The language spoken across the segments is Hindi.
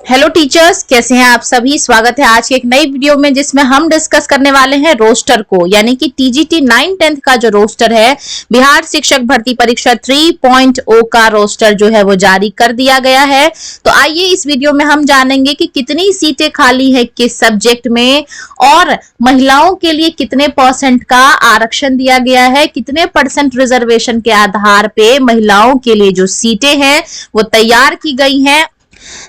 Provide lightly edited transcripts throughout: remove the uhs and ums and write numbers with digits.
हेलो टीचर्स, कैसे हैं आप सभी। स्वागत है आज के एक नई वीडियो में जिसमें हम डिस्कस करने वाले हैं रोस्टर को, यानी कि टीजीटी 9-10 का जो रोस्टर है, बिहार शिक्षक भर्ती परीक्षा 3.0 का रोस्टर जो है वो जारी कर दिया गया है। तो आइए इस वीडियो में हम जानेंगे कि कितनी सीटें खाली है किस सब्जेक्ट में और महिलाओं के लिए कितने % का आरक्षण दिया गया है, कितने % रिजर्वेशन के आधार पे महिलाओं के लिए जो सीटें हैं वो तैयार की गई हैं।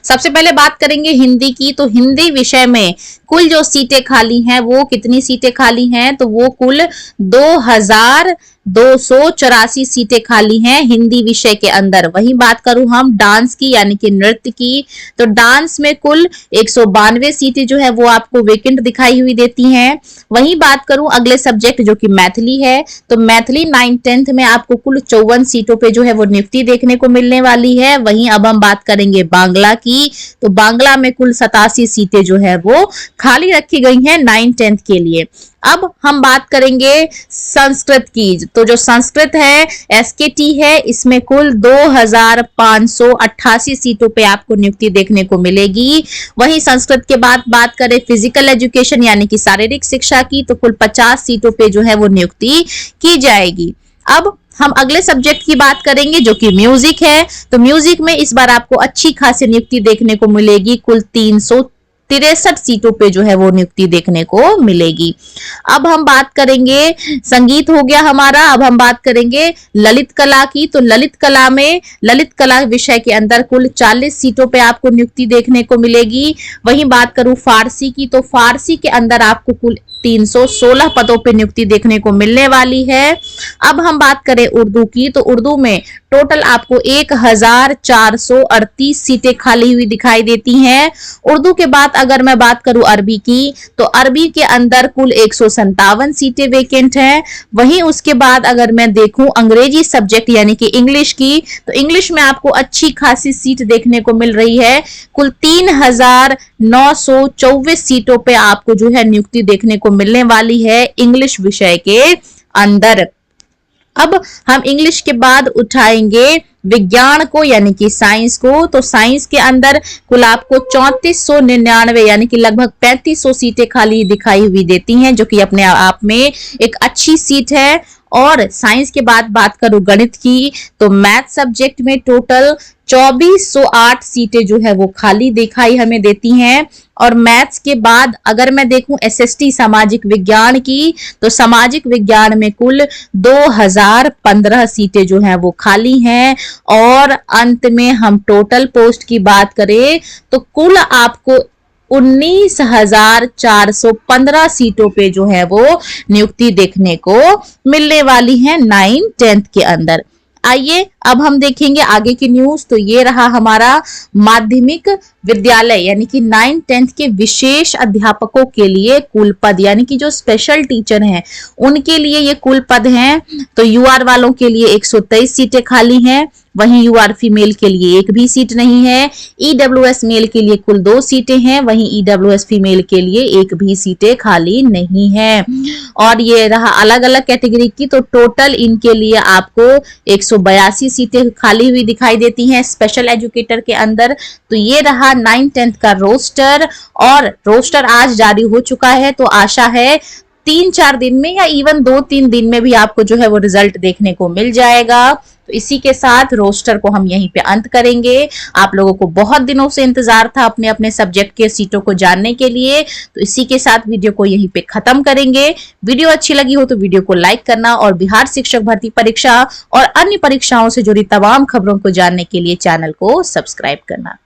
सबसे पहले बात करेंगे हिंदी की। तो हिंदी विषय में कुल जो सीटें खाली हैं वो कितनी सीटें खाली हैं, तो वो कुल 2284 सीटें खाली हैं हिंदी विषय के अंदर। वहीं बात करूं हम डांस की यानी कि नृत्य की, तो डांस में कुल 192 सीटें जो है वो आपको वेकेंट दिखाई हुई देती हैं। वहीं बात करूं अगले सब्जेक्ट जो कि मैथिली है, तो मैथिली 9-10 में आपको कुल 54 सीटों पे जो है वो नियुक्ति देखने को मिलने वाली है। वहीं अब हम बात करेंगे बांग्ला की, तो बांग्ला में कुल 87 सीटें जो है वो खाली रखी गई हैं 9-10 के लिए। अब हम बात करेंगे संस्कृत की, तो जो संस्कृत है एसकेटी है, इसमें कुल 2588 सीटों पे आपको नियुक्ति देखने को मिलेगी। वहीं संस्कृत के बाद बात करें फिजिकल एजुकेशन यानी कि शारीरिक शिक्षा की, तो कुल 50 सीटों पे जो है वो नियुक्ति की जाएगी। अब हम अगले सब्जेक्ट की बात करेंगे जो कि म्यूजिक है। तो म्यूजिक में इस बार आपको अच्छी खासी नियुक्ति देखने को मिलेगी, कुल 363 सीटों पे जो है वो नियुक्ति देखने को मिलेगी। अब हम बात करेंगे, संगीत हो गया हमारा, अब हम बात करेंगे ललित कला की। तो ललित कला में ललित कला विषय के अंदर कुल 40 सीटों पे आपको नियुक्ति देखने को मिलेगी। वहीं बात करूं फारसी की, तो फारसी के अंदर आपको कुल 316 पदों पे नियुक्ति देखने को मिलने वाली है। अब हम बात करें उर्दू की, तो उर्दू में टोटल आपको 1438 सीटें खाली हुई दिखाई देती हैं। उर्दू के बाद अगर मैं बात करूं अरबी की, तो अरबी के अंदर कुल 157 सीटें वेकेंट हैं। वहीं उसके बाद अगर मैं देखूं अंग्रेजी सब्जेक्ट यानी कि इंग्लिश की, तो इंग्लिश में आपको अच्छी खासी सीट देखने को मिल रही है। कुल 3924 सीटों पे आपको जो है नियुक्ति देखने को मिलने वाली है इंग्लिश विषय के अंदर। अब हम इंग्लिश के बाद उठाएंगे विज्ञान को यानी कि साइंस को। तो साइंस के अंदर कुल आपको 3499 यानी कि लगभग 3500 सीटें खाली दिखाई हुई देती हैं, जो कि अपने आप में एक अच्छी सीट है। और साइंस के बाद बात करूं गणित की, तो मैथ सब्जेक्ट में टोटल 2408 सीटें जो है वो खाली दिखाई हमें देती हैं। और मैथ्स के बाद अगर मैं देखूं एसएसटी सामाजिक विज्ञान की, तो सामाजिक विज्ञान में कुल 2015 सीटें जो हैं वो खाली हैं। और अंत में हम टोटल पोस्ट की बात करें तो कुल आपको 19,415 सीटों पे जो है वो नियुक्ति देखने को मिलने वाली है 9-10 के अंदर। आइए अब हम देखेंगे आगे की न्यूज। तो ये रहा हमारा माध्यमिक विद्यालय यानी कि 9-10 के विशेष अध्यापकों के लिए कुल पद, यानी कि जो स्पेशल टीचर हैं उनके लिए ये कुल पद हैं। तो यूआर वालों के लिए 123 सीटें खाली हैं। वहीं यूआर फीमेल के लिए एक भी सीट नहीं है। ईडब्ल्यूएस मेल के लिए कुल 2 सीटें हैं। वहीं ईडब्ल्यूएस फीमेल के लिए एक भी सीटें खाली नहीं है। और ये रहा अलग अलग कैटेगरी की, तो टोटल इनके लिए आपको 182 सीटें खाली हुई दिखाई देती हैं स्पेशल एजुकेटर के अंदर। तो ये रहा 9-10 का रोस्टर, और रोस्टर आज जारी हो चुका है। तो आशा है 3-4 दिन में या इवन 2-3 दिन में भी आपको जो है वो रिजल्ट देखने को मिल जाएगा। तो इसी के साथ रोस्टर को हम यहीं पे अंत करेंगे। आप लोगों को बहुत दिनों से इंतजार था अपने अपने सब्जेक्ट के सीटों को जानने के लिए, तो इसी के साथ वीडियो को यहीं पे खत्म करेंगे। वीडियो अच्छी लगी हो तो वीडियो को लाइक करना और बिहार शिक्षक भर्ती परीक्षा और अन्य परीक्षाओं से जुड़ी तमाम खबरों को जानने के लिए चैनल को सब्सक्राइब करना।